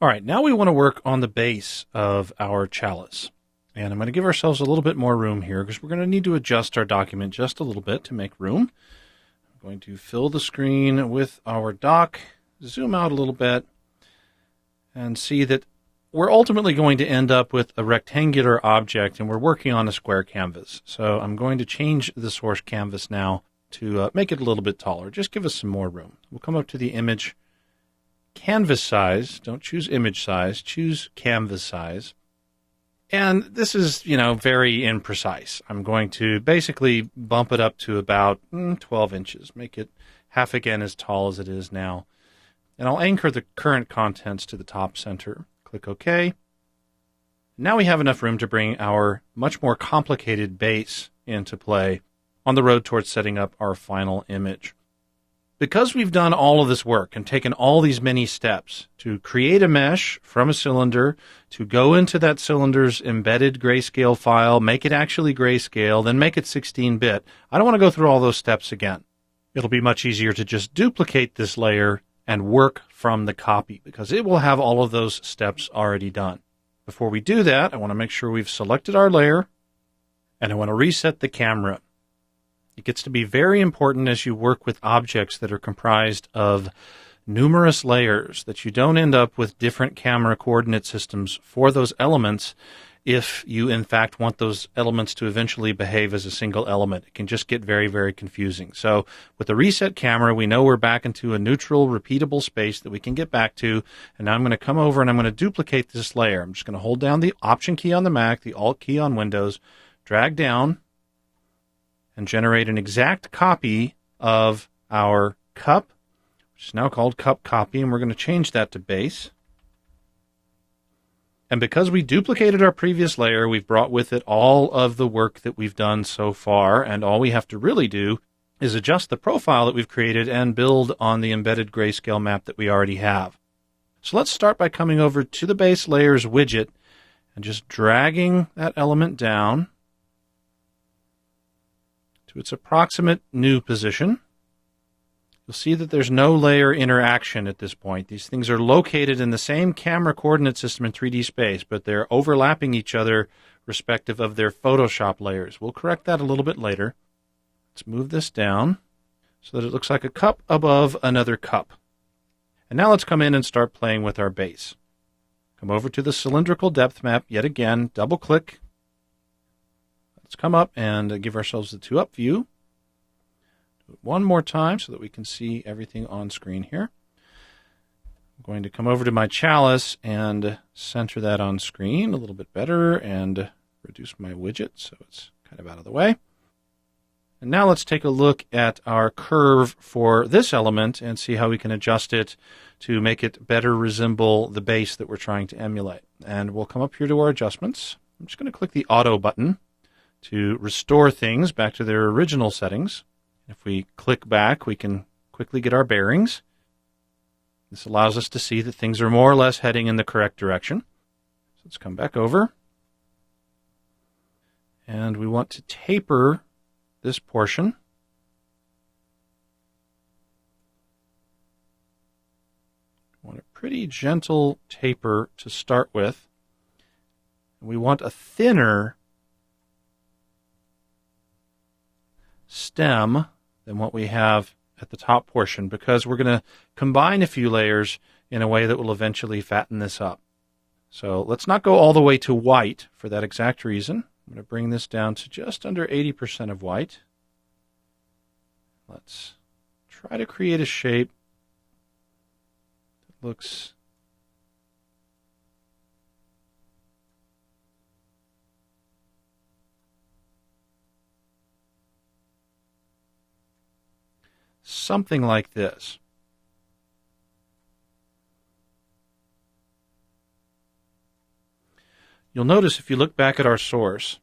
All right, now we want to work on the base of our chalice. And I'm going to give ourselves a little bit more room here because we're going to need to adjust our document just a little bit to make room. I'm going to fill the screen with our dock, zoom out a little bit, and see that we're ultimately going to end up with a rectangular object, and we're working on a square canvas. So I'm going to change the source canvas now to make it a little bit taller. Just give us some more room. We'll come up to the image canvas size. Don't choose image size. Choose canvas size. And this is, very imprecise. I'm going to basically bump it up to about 12 inches. Make it half again as tall as it is now. And I'll anchor the current contents to the top center. Click OK. Now we have enough room to bring our much more complicated base into play on the road towards setting up our final image. Because we've done all of this work and taken all these many steps to create a mesh from a cylinder, to go into that cylinder's embedded grayscale file, make it actually grayscale, then make it 16-bit, I don't want to go through all those steps again. It'll be much easier to just duplicate this layer and work from the copy because it will have all of those steps already done. Before we do that, I want to make sure we've selected our layer, and I want to reset the camera. It gets to be very important as you work with objects that are comprised of numerous layers that you don't end up with different camera coordinate systems for those elements if you, in fact, want those elements to eventually behave as a single element. It can just get very, very confusing. So with the reset camera, we know we're back into a neutral, repeatable space that we can get back to. And now I'm going to come over and I'm going to duplicate this layer. I'm just going to hold down the Option key on the Mac, the Alt key on Windows, drag down, and generate an exact copy of our cup, which is now called cup copy, and we're going to change that to base. And because we duplicated our previous layer, we've brought with it all of the work that we've done so far, and all we have to really do is adjust the profile that we've created and build on the embedded grayscale map that we already have. So let's start by coming over to the base layers widget and just dragging that element down to its approximate new position. You'll see that there's no layer interaction at this point. These things are located in the same camera coordinate system in 3D space, but they're overlapping each other respective of their Photoshop layers. We'll correct that a little bit later. Let's move this down so that it looks like a cup above another cup. And now let's come in and start playing with our base. Come over to the cylindrical depth map yet again, double-click. Let's come up and give ourselves the 2-up view. Do it one more time so that we can see everything on screen here. I'm going to come over to my chalice and center that on screen a little bit better and reduce my widget so it's kind of out of the way. And now let's take a look at our curve for this element and see how we can adjust it to make it better resemble the base that we're trying to emulate. And we'll come up here to our adjustments. I'm just going to click the Auto button to restore things back to their original settings. If we click back, we can quickly get our bearings. This allows us to see that things are more or less heading in the correct direction. So let's come back over. And we want to taper this portion. We want a pretty gentle taper to start with. We want a thinner stem than what we have at the top portion because we're going to combine a few layers in a way that will eventually fatten this up. So let's not go all the way to white for that exact reason. I'm going to bring this down to just under 80% of white. Let's try to create a shape that looks something like this. You'll notice if you look back at our source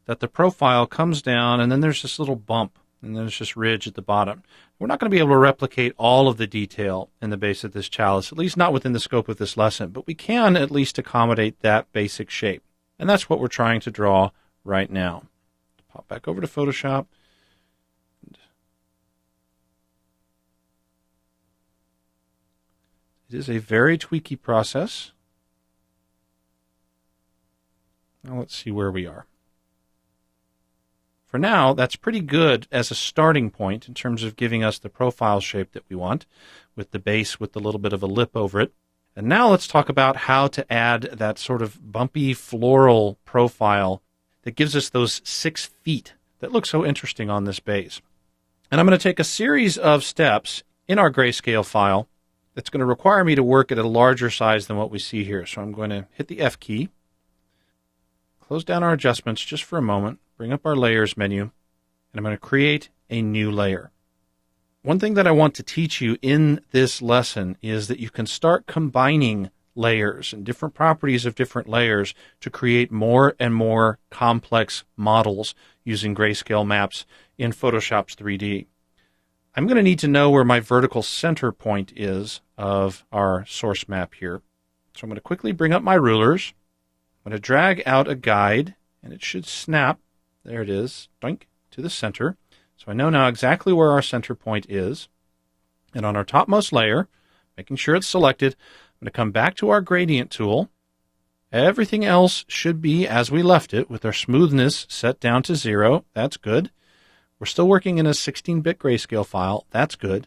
that the profile comes down and then there's this little bump and then there's this ridge at the bottom. We're not going to be able to replicate all of the detail in the base of this chalice, at least not within the scope of this lesson, but we can at least accommodate that basic shape. And that's what we're trying to draw right now. Pop back over to Photoshop. It is a very tweaky process. Now let's see where we are. For now, that's pretty good as a starting point in terms of giving us the profile shape that we want, with the base with a little bit of a lip over it. And now let's talk about how to add that sort of bumpy floral profile that gives us those 6 feet that look so interesting on this base. And I'm going to take a series of steps in our Grayscale file that's going to require me to work at a larger size than what we see here. So I'm going to hit the F key, close down our adjustments just for a moment, bring up our layers menu, and I'm going to create a new layer. One thing that I want to teach you in this lesson is that you can start combining layers and different properties of different layers to create more and more complex models using Grayscale maps in Photoshop's 3D. I'm going to need to know where my vertical center point is of our source map here. So I'm going to quickly bring up my rulers. I'm going to drag out a guide, and it should snap. There it is, doink, to the center. So I know now exactly where our center point is. And on our topmost layer, making sure it's selected, I'm going to come back to our gradient tool. Everything else should be as we left it, with our smoothness set down to 0. That's good. We're still working in a 16-bit Grayscale file. That's good.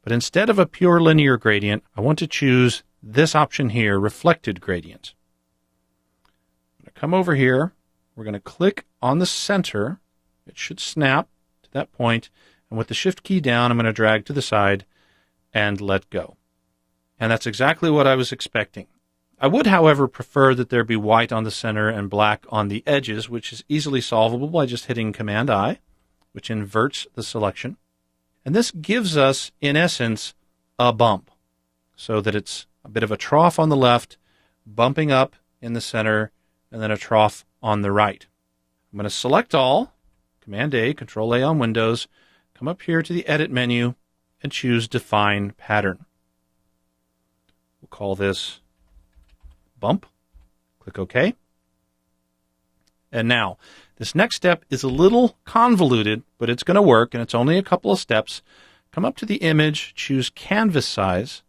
But instead of a pure linear gradient, I want to choose this option here, reflected gradient. I'm going to come over here. We're going to click on the center. It should snap to that point. And with the Shift key down, I'm going to drag to the side and let go. And that's exactly what I was expecting. I would, however, prefer that there be white on the center and black on the edges, which is easily solvable by just hitting Command-I, which inverts the selection. And this gives us, in essence, a bump, so that it's a bit of a trough on the left, bumping up in the center, and then a trough on the right. I'm going to select all, Command-A, Control-A on Windows, come up here to the Edit menu, and choose Define Pattern. We'll call this Bump. Click OK. And now, this next step is a little convoluted, but it's going to work, and it's only a couple of steps. Come up to the image, choose Canvas Size.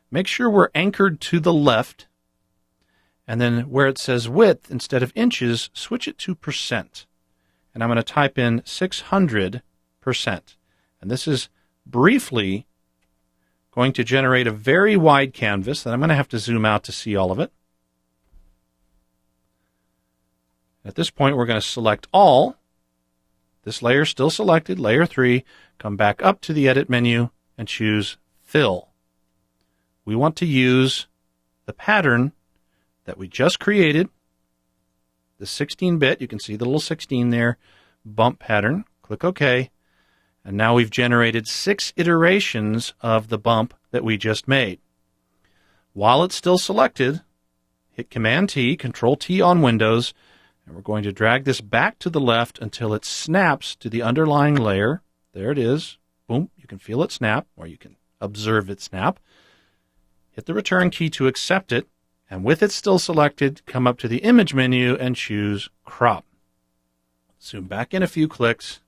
Make sure we're anchored to the left. And then where it says width, instead of inches, switch it to %. And I'm going to type in 600%. And this is briefly going to generate a very wide canvas that I'm going to have to zoom out to see all of it. At this point, we're going to select all. This layer is still selected, layer 3. Come back up to the Edit menu and choose Fill. We want to use the pattern that we just created, the 16-bit, you can see the little 16 there, bump pattern. Click OK. And now we've generated 6 iterations of the bump that we just made. While it's still selected, hit Command-T, Control-T on Windows, and we're going to drag this back to the left until it snaps to the underlying layer. There it is. Boom. You can feel it snap, or you can observe it snap. Hit the Return key to accept it, and with it still selected, come up to the Image menu and choose Crop. Zoom back in a few clicks,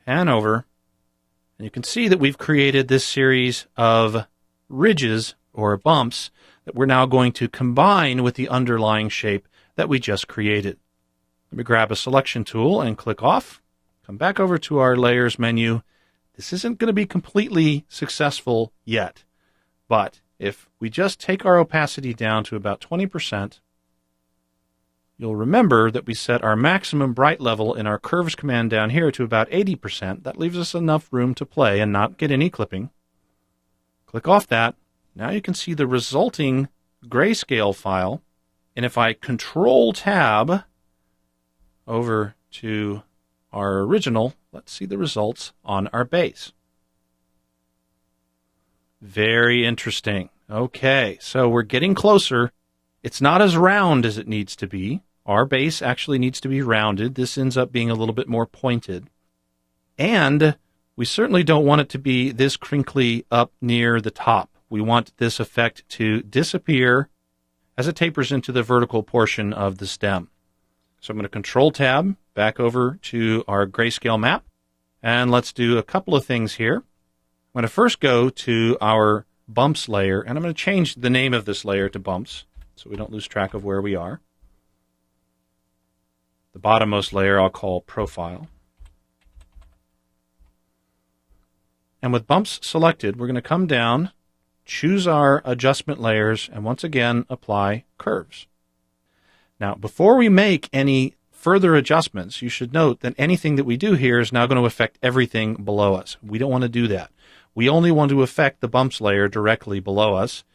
pan over, and you can see that we've created this series of ridges or bumps that we're now going to combine with the underlying shape that we just created. Let me grab a selection tool and click off. Come back over to our Layers menu. This isn't going to be completely successful yet, but if we just take our opacity down to about 20%, you'll remember that we set our maximum bright level in our Curves command down here to about 80%. That leaves us enough room to play and not get any clipping. Click off that. Now you can see the resulting Grayscale file. And if I Control-Tab over to our original, let's see the results on our base. Very interesting. Okay, so we're getting closer. It's not as round as it needs to be. Our base actually needs to be rounded. This ends up being a little bit more pointed. And we certainly don't want it to be this crinkly up near the top. We want this effect to disappear as it tapers into the vertical portion of the stem. So I'm going to Control-Tab back over to our Grayscale map. And let's do a couple of things here. I'm going to first go to our bumps layer, and I'm going to change the name of this layer to bumps so we don't lose track of where we are. The bottommost layer I'll call profile. And with bumps selected, we're going to come down, choose our adjustment layers, and once again apply curves. Now, before we make any further adjustments, you should note that anything that we do here is now going to affect everything below us. We don't want to do that. We only want to affect the bumps layer directly below us.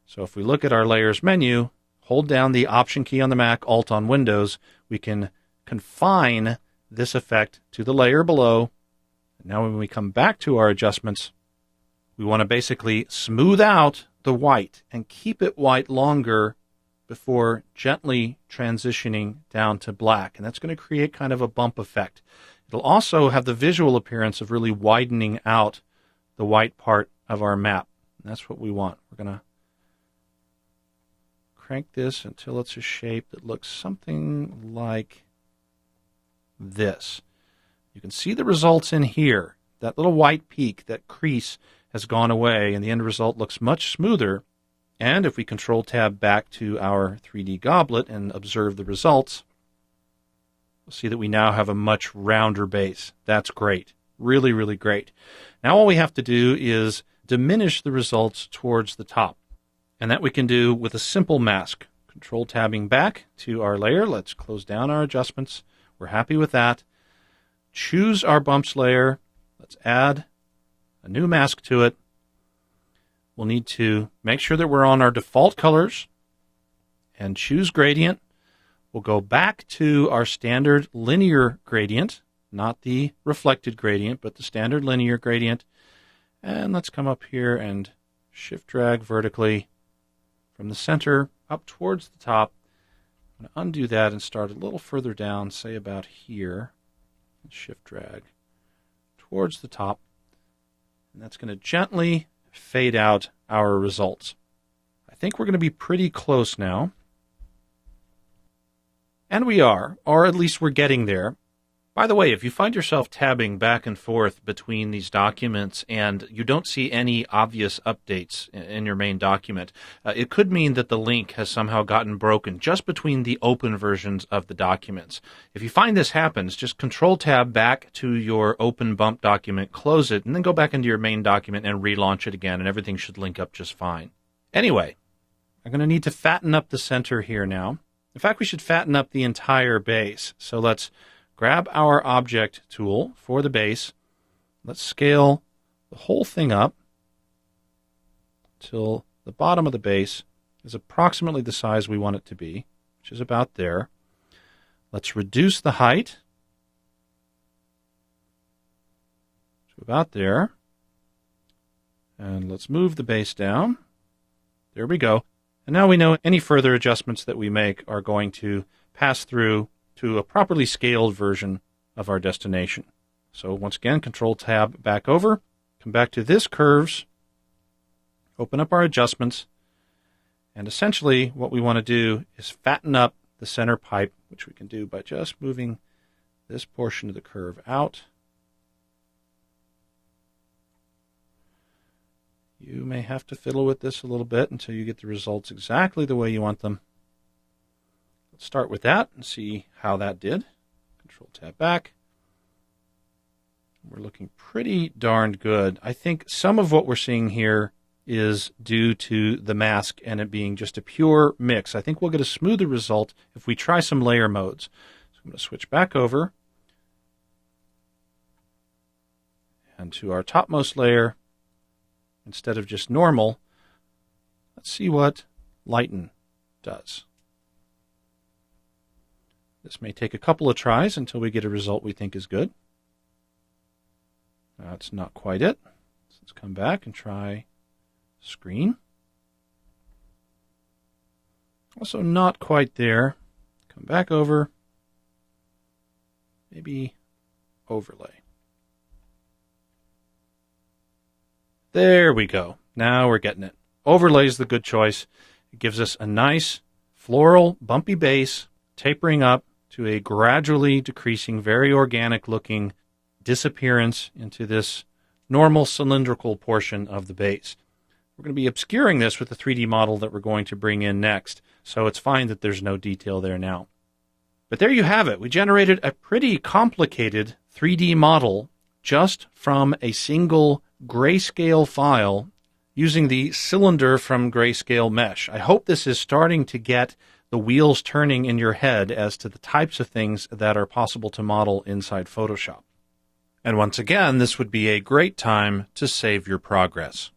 So if we look at our layers menu, hold down the Option key on the Mac, Alt on Windows, we can confine this effect to the layer below. Now when we come back to our adjustments, we want to basically smooth out the white and keep it white longer before gently transitioning down to black. And that's going to create kind of a bump effect. It'll also have the visual appearance of really widening out the white part of our map. And that's what we want. We're going to crank this until it's a shape that looks something like this. You can see the results in here. That little white peak, that crease, has gone away, and the end result looks much smoother. And if we Control-Tab back to our 3D goblet and observe the results, we'll see that we now have a much rounder base. That's great. Really, really great. Now all we have to do is diminish the results towards the top. And that we can do with a simple mask. Control-Tabbing back to our layer. Let's close down our adjustments. We're happy with that. Choose our bumps layer. Let's add a new mask to it. We'll need to make sure that we're on our default colors and choose gradient. We'll go back to our standard linear gradient, not the reflected gradient, but the standard linear gradient. And let's come up here and shift drag vertically from the center up towards the top. I'm going to undo that and start a little further down, say about here. Shift drag towards the top. And that's going to gently fade out our results. I think we're going to be pretty close now. And we are, or at least we're getting there. By the way, if you find yourself tabbing back and forth between these documents and you don't see any obvious updates in your main document, it could mean that the link has somehow gotten broken just between the open versions of the documents. If you find this happens, just Control-Tab back to your open bump document, close it, and then go back into your main document and relaunch it again, and everything should link up just fine. Anyway, I'm going to need to fatten up the center here now. In fact, we should fatten up the entire base. So let's grab our object tool for the base. Let's scale the whole thing up till the bottom of the base is approximately the size we want it to be, which is about there. Let's reduce the height to about there. And let's move the base down. There we go. And now we know any further adjustments that we make are going to pass through to a properly scaled version of our destination. So once again, Control-Tab back over, come back to this curves, open up our adjustments, and essentially what we want to do is fatten up the center pipe, which we can do by just moving this portion of the curve out. You may have to fiddle with this a little bit until you get the results exactly the way you want them. Let's start with that and see how that did. Control-Tab back. We're looking pretty darned good. I think some of what we're seeing here is due to the mask and it being just a pure mix. I think we'll get a smoother result if we try some layer modes. So I'm going to switch back over and to our topmost layer. Instead of just normal, let's see what lighten does. This may take a couple of tries until we get a result we think is good. That's not quite it. So let's come back and try screen. Also not quite there. Come back over. Maybe overlay. There we go. Now we're getting it. Overlay is the good choice. It gives us a nice floral, bumpy base, tapering up to a gradually decreasing, very organic looking disappearance into this normal cylindrical portion of the base. We're going to be obscuring this with the 3D model that we're going to bring in next, so it's fine that there's no detail there now. But there you have it. We generated a pretty complicated 3D model just from a single Grayscale file using the cylinder from Grayscale Mesh. I hope this is starting to get the wheels turning in your head as to the types of things that are possible to model inside Photoshop. And once again, this would be a great time to save your progress.